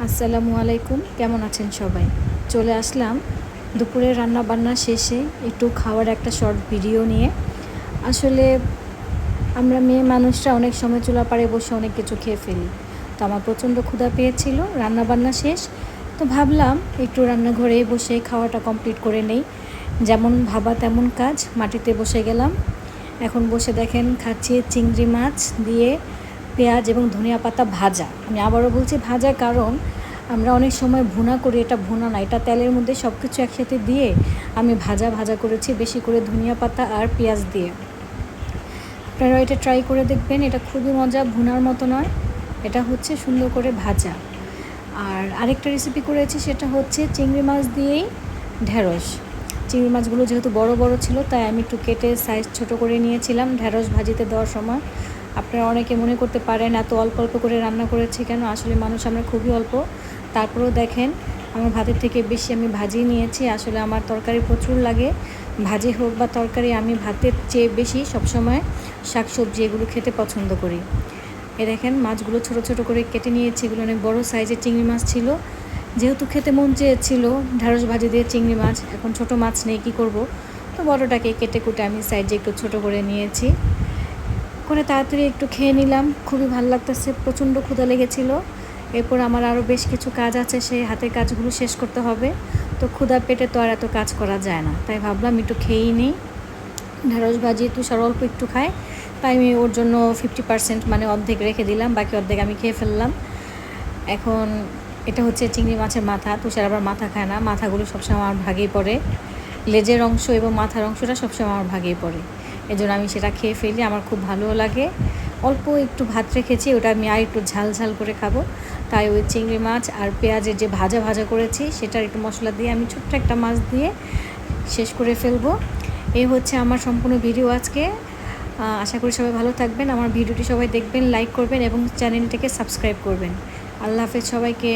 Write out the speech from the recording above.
আসসালামু আলাইকুম, কেমন আছেন সবাই? চলে আসলাম দুপুরে রান্না বান্না শেষে একটু খাওয়ার একটা শর্ট ভিডিও নিয়ে। আসলে আমরা মেয়ে মানুষরা অনেক সময় চুলার পাড়ে বসে অনেক কিছু খেয়ে ফেলি। তো আমার প্রচণ্ড ক্ষুধা পেয়েছিল, রান্না বান্না শেষ, তো ভাবলাম একটু রান্নাঘরে বসে খাওয়াটা কমপ্লিট করে নেই। যেমন ভাবা তেমন কাজ, মাটিতে বসে গেলাম। এখন বসে দেখেন খাচ্ছি চিংড়ি মাছ দিয়ে পেঁয়াজ এবং ধনিয়া পাতা ভাজা। আমি আবারও বলছি ভাজা, কারণ আমরা অনেক সময় ভুনা করি, এটা ভুনা না, এটা তেলের মধ্যে সব কিছু একসাথে দিয়ে আমি ভাজা ভাজা করেছি, বেশি করে ধনিয়া পাতা আর পেঁয়াজ দিয়ে। আপনারা এটা ট্রাই করে দেখবেন, এটা খুবই মজা, ভুনার মতো নয়, এটা হচ্ছে সুন্দর করে ভাজা। আর আরেকটা রেসিপি করেছি, সেটা হচ্ছে চিংড়ি মাছ দিয়েই ঢেঁড়স। চিংড়ি মাছগুলো যেহেতু বড় বড় ছিল, তাই আমি একটু কেটে সাইজ ছোট করে নিয়েছিলাম ঢেঁড়স ভাজিতে দেওয়ার সময়। আপনারা অনেকে মনে করতে পারেন এত অল্প অল্প করে রান্না করেছি কেন, আসলে মানুষ আমরা খুবই অল্প। তারপরেও দেখেন আমার ভাতের থেকে বেশি আমি ভাজি নিয়েছি। আসলে আমার তরকারি প্রচুর লাগে, ভাজি হোক বা তরকারি, আমি ভাতের চেয়ে বেশি সবসময় শাকসবজি এগুলো খেতে পছন্দ করি। এ দেখেন মাছগুলো ছোট ছোট করে কেটে নিয়েছি, এগুলো অনেক বড় সাইজের চিংড়ি মাছ ছিল। যেহেতু খেতে মন চেয়েছিল ঢেঁড়স ভাজি দিয়ে চিংড়ি মাছ, এখন ছোট মাছ নেই, কী করব, তো বড়টাকে কেটে কুটে আমি সাইজে একটু ছোট করে নিয়েছি, করে তাড়াতাড়ি একটু খেয়ে নিলাম। খুবই ভালো লাগতেছে, প্রচণ্ড ক্ষুধা লেগেছিল। এরপর আমার আরও বেশ কিছু কাজ আছে, সেই হাতের কাজগুলো শেষ করতে হবে। তো ক্ষুধা পেটে তো আর এত কাজ করা যায় না, তাই ভাবলাম একটু খেয়েই নিই। ঢেঁড়স ভাজি তুষার অল্প একটু খায়, তাই আমি ওর জন্য 50% মানে অর্ধেক রেখে দিলাম, বাকি অর্ধেক আমি খেয়ে ফেললাম। এখন এটা হচ্ছে চিংড়ি মাছের মাথা, তুষার আবার মাথা খায় না, মাথাগুলো সবসময় আমার ভাগেই পড়ে, লেজের অংশ এবং মাথার অংশটা সবসময় আমার ভাগেই পড়ে, এজন্য আমি সেটা খেয়ে ফেলি, আমার খুব ভালোও লাগে। অল্প একটু ভাত রেখেছি, ওটা আমি আর একটু ঝাল ঝাল করে খাবো, তাই ওই চিংড়ি মাছ আর পেঁয়াজের যে ভাজা ভাজা করেছি সেটার একটু মশলা দিয়ে আমি ছোট্ট একটা মাছ দিয়ে শেষ করে ফেলবো। এই হচ্ছে আমার সম্পূর্ণ ভিডিও আজকে। আশা করি সবাই ভালো থাকবেন, আমার ভিডিওটি সবাই দেখবেন, লাইক করবেন এবং চ্যানেলটিকে সাবস্ক্রাইব করবেন। আল্লাহ হাফেজ সবাইকে।